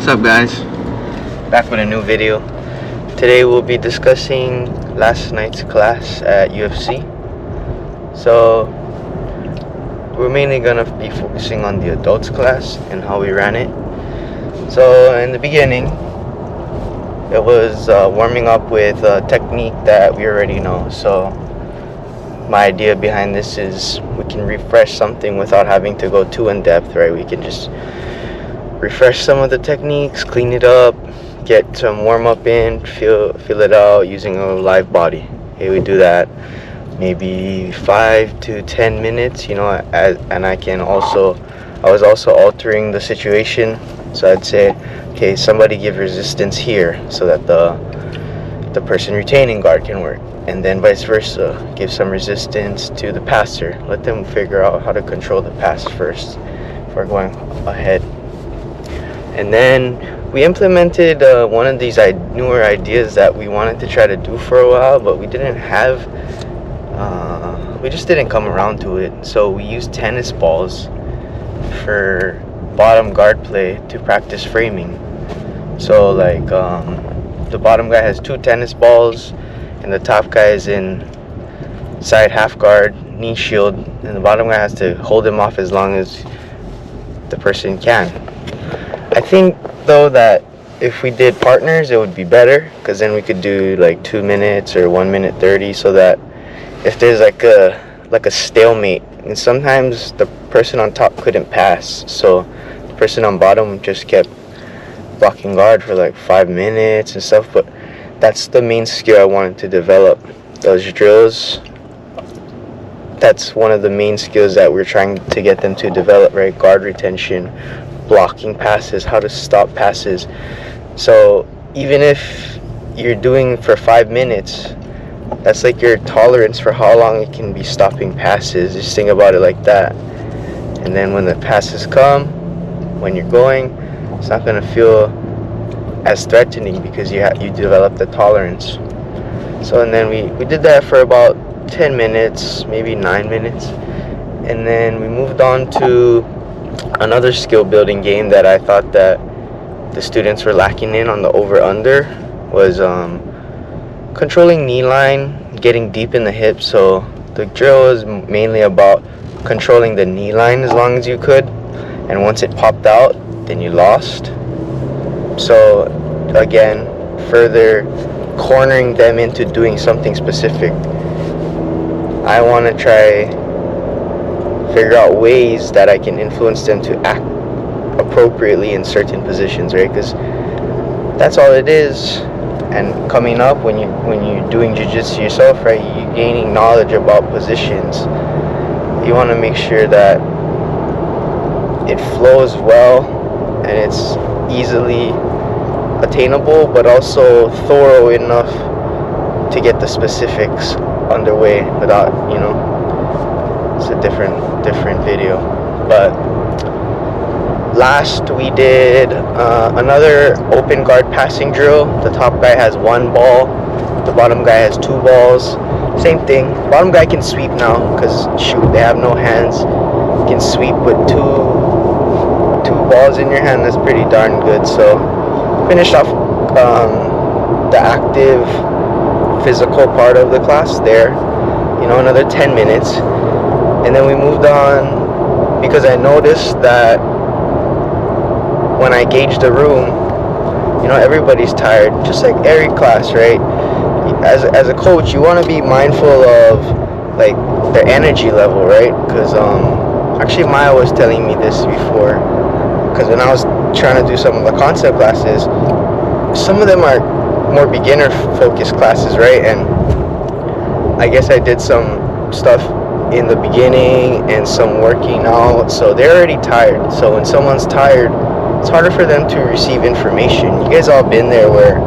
What's up, guys? Back with a new video. Today we'll be discussing last night's class at UFC. So we're mainly gonna be focusing on the adults class and how we ran it. So in the beginning, it was warming up with a technique that we already know. So my idea behind this is we can refresh something without having to go too in depth, right? We can just refresh some of the techniques, clean it up, get some warm up in, feel it out using a live body. Okay, we do that maybe 5 to 10 minutes, and I was also altering the situation. So I'd say, okay, somebody give resistance here so that the person retaining guard can work, and then vice versa, give some resistance to the passer. Let them figure out how to control the pass first before going ahead. And then we implemented one of these newer ideas that we wanted to try to do for a while, but we just didn't come around to it. So we used tennis balls for bottom guard play to practice framing. So like the bottom guy has 2 tennis balls, and the top guy is in side half guard, knee shield, and the bottom guy has to hold him off as long as the person can. I think though that if we did partners, it would be better, because then we could do like 2 minutes or 1 minute 30, so that if there's like a stalemate, and sometimes the person on top couldn't pass, so the person on bottom just kept blocking guard for like 5 minutes and stuff. But that's the main skill I wanted to develop. Those drills, that's one of the main skills that we're trying to get them to develop, right? Guard retention, blocking passes, how to stop passes. So even if you're doing for 5 minutes, that's like your tolerance for how long it can be stopping passes. Just think about it like that. And then when the passes come, when you're going, it's not going to feel as threatening because you develop the tolerance. So and then we did that for about 10 minutes, maybe 9 minutes, and then we moved on to another skill building game that I thought that the students were lacking in on the over-under was controlling knee line, getting deep in the hips. So the drill is mainly about controlling the knee line as long as you could, and once it popped out, then you lost. So again, further cornering them into doing something specific. I want to try figure out ways that I can influence them to act appropriately in certain positions, right? Because that's all it is. And coming up, when you're doing jiu-jitsu yourself, right, you're gaining knowledge about positions. You want to make sure that it flows well and it's easily attainable, but also thorough enough to get the specifics underway without, it's a different video. But last we did another open guard passing drill. The top guy has 1 ball, the bottom guy has 2 balls. Same thing, bottom guy can sweep now because they have no hands. You can sweep with two balls in your hand. That's pretty darn good. So finished off the active physical part of the class there, another 10 minutes, and then we moved on because I noticed that when I gauge the room, everybody's tired, just like every class, right? As a coach, you want to be mindful of like their energy level, right? Because actually Maya was telling me this before, because when I was trying to do some of the concept classes, some of them are more beginner focused classes, right? And I guess I did some stuff in the beginning and some working out, so they're already tired. So when someone's tired, it's harder for them to receive information. You guys all been there where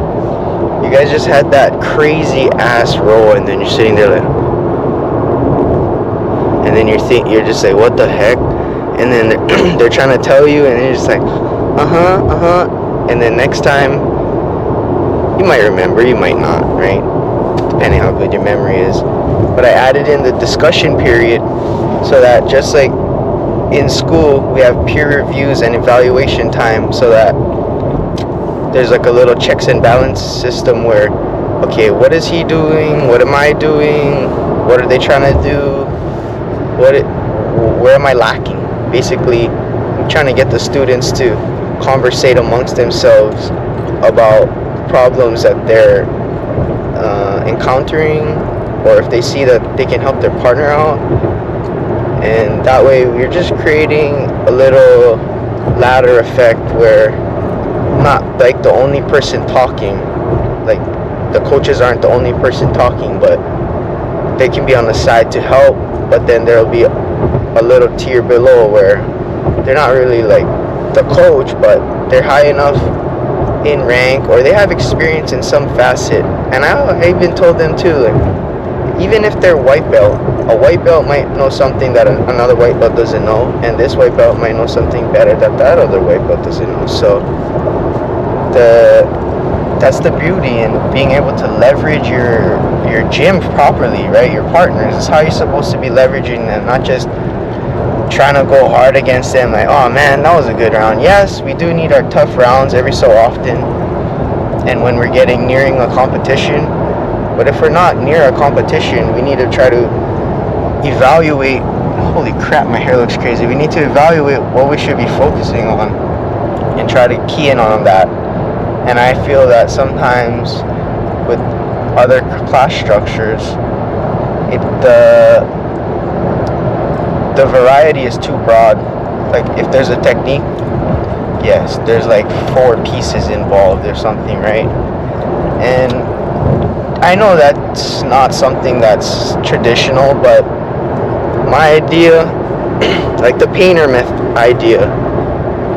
you guys just had that crazy ass roll, and then you're sitting there like, and then you're just like, what the heck? And then they're trying to tell you, and you're just like, and then next time you might remember, you might not, right? Depending how good your memory is. But I added in the discussion period so that just like in school we have peer reviews and evaluation time, so that there's like a little checks and balance system where, okay, what is he doing? What am I doing? What are they trying to do? Where am I lacking? Basically, I'm trying to get the students to conversate amongst themselves about problems that they're encountering, or if they see that they can help their partner out. And that way we're just creating a little ladder effect where I'm not like the only person talking, like the coaches aren't the only person talking, but they can be on the side to help. But then there'll be a little tier below where they're not really like the coach, but they're high enough in rank, or they have experience in some facet. And I even told them too, like, even if they're white belt, a white belt might know something that another white belt doesn't know, and this white belt might know something better that other white belt doesn't know. So that's the beauty in being able to leverage your gym properly, right? Your partners. This is how you're supposed to be leveraging them, not just trying to go hard against them like, oh man, that was a good round. Yes, we do need our tough rounds every so often, and when we're nearing a competition. But if we're not near a competition, we need to try to evaluate. Holy crap, my hair looks crazy. We need to evaluate what we should be focusing on and try to key in on that. And I feel that sometimes with other class structures, the variety is too broad. Like if there's a technique, yes, there's like 4 pieces involved or something, right? And I know that's not something that's traditional, but my idea, like the painter idea,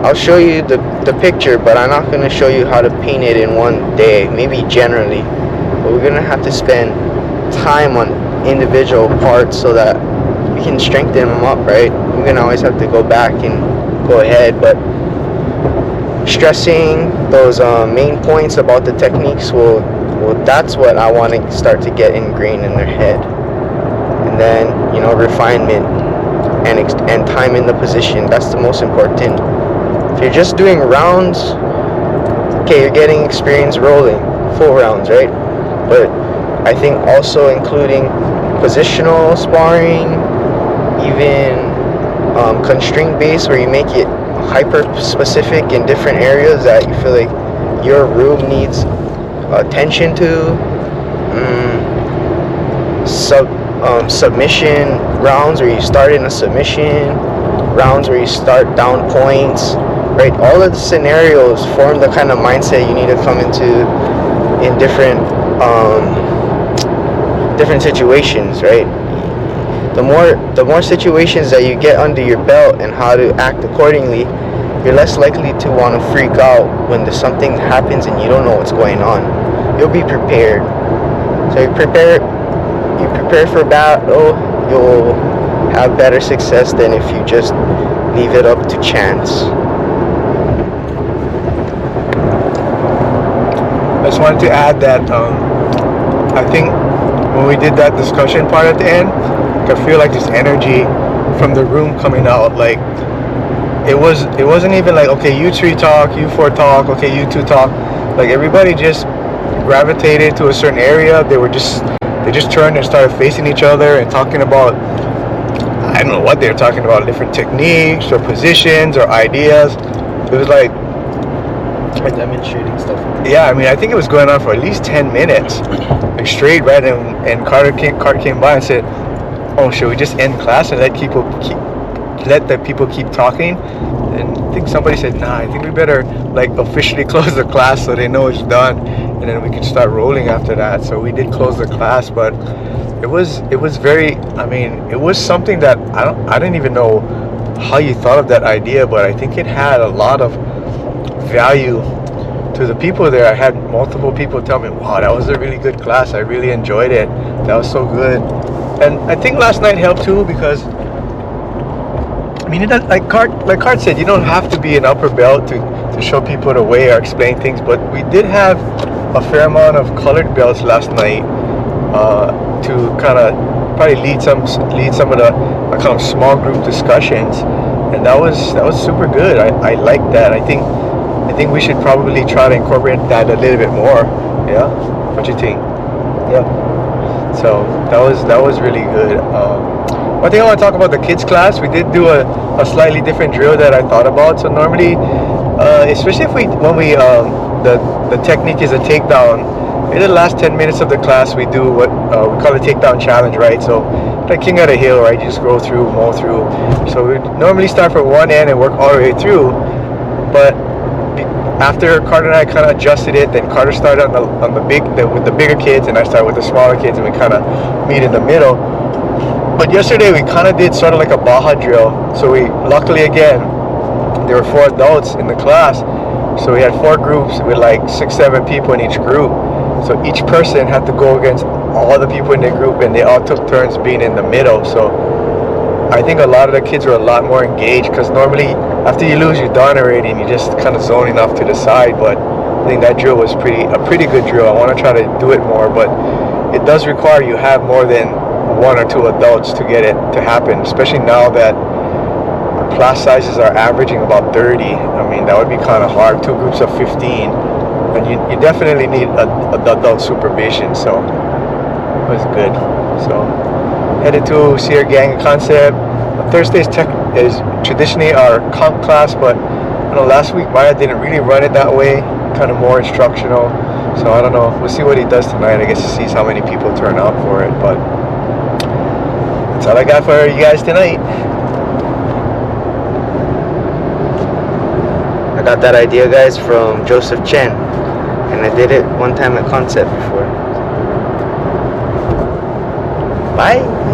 I'll show you the picture, but I'm not going to show you how to paint it in one day, maybe generally. But we're going to have to spend time on individual parts so that we can strengthen them up, right? We're going to always have to go back and go ahead, but stressing those main points about the techniques will that's what I want to start to get ingrained in their head. And then, you know, refinement and time in the position, that's the most important. If you're just doing rounds, okay, you're getting experience rolling, full rounds, right? But I think also including positional sparring, even constraint based, where you make it hyper specific in different areas that you feel like your room needs attention to. Submission rounds where you start in a submission, rounds where you start down points, right? All of the scenarios form the kind of mindset you need to come into in different situations, right? The more situations that you get under your belt and how to act accordingly, you're less likely to want to freak out when there's something happens and you don't know what's going on. You'll be prepared. So you prepare for battle, you'll have better success than if you just leave it up to chance. I just wanted to add that I think when we did that discussion part at the end, I feel like this energy from the room coming out, like it wasn't even like, okay, you 3 talk, you 4 talk, okay, you 2 talk. Like everybody just gravitated to a certain area. They just turned and started facing each other and talking about, I don't know what they were talking about, different techniques or positions or ideas. It was like demonstrating stuff. Yeah, I mean, I think it was going on for at least 10 minutes, like straight, right? And Carter came by and said, "Oh, should we just end class and let the people keep talking?" And I think somebody said, "Nah, I think we better like officially close the class so they know it's done, and then we can start rolling after that." So we did close the class, but it was very, I mean, it was something that I didn't even know how you thought of that idea, but I think it had a lot of value to the people there. I had multiple people tell me, "Wow, that was a really good class. I really enjoyed it. That was so good." And I think last night helped too, because I mean, like Cart said, you don't have to be an upper belt to show people the way or explain things, but we did have a fair amount of colored belts last night to kind of probably lead some of the kind of small group discussions, and that was super good. I liked that. I think think we should probably try to incorporate that a little bit more. Yeah, what you think? Yeah. So that was really good. One thing I want to talk about the kids class. We did do a slightly different drill that I thought about. So normally, especially when we the technique is a takedown. In the last 10 minutes of the class, we do what we call a takedown challenge, right? So, like king at a hill, right? You just go through, mow through. So we normally start from one end and work all the way through. But after Carter and I kind of adjusted it, then Carter started with the bigger kids, and I started with the smaller kids, and we kind of meet in the middle. But yesterday we kind of did sort of like a Baja drill. So we luckily again there were 4 adults in the class, so we had 4 groups with like 6-7 people in each group. So each person had to go against all the people in the group, and they all took turns being in the middle. So I think a lot of the kids were a lot more engaged, because normally after you lose, you're done already and you're just kind of zoning off to the side. But I think that drill was a pretty good drill. I want to try to do it more, but it does require you have more than 1 or 2 adults to get it to happen, especially now that our class sizes are averaging about 30. I mean, that would be kind of hard. 2 groups of 15. But you definitely need adult supervision, so it was good. So headed to see our gang concept. Thursdays is traditionally our comp class, but last week Maya didn't really run it that way, kind of more instructional. So I don't know. We'll see what he does tonight. I guess he sees how many people turn out for it. But that's all I got for you guys tonight. I got that idea, guys, from Joseph Chen, and I did it one time at Concept before. Bye.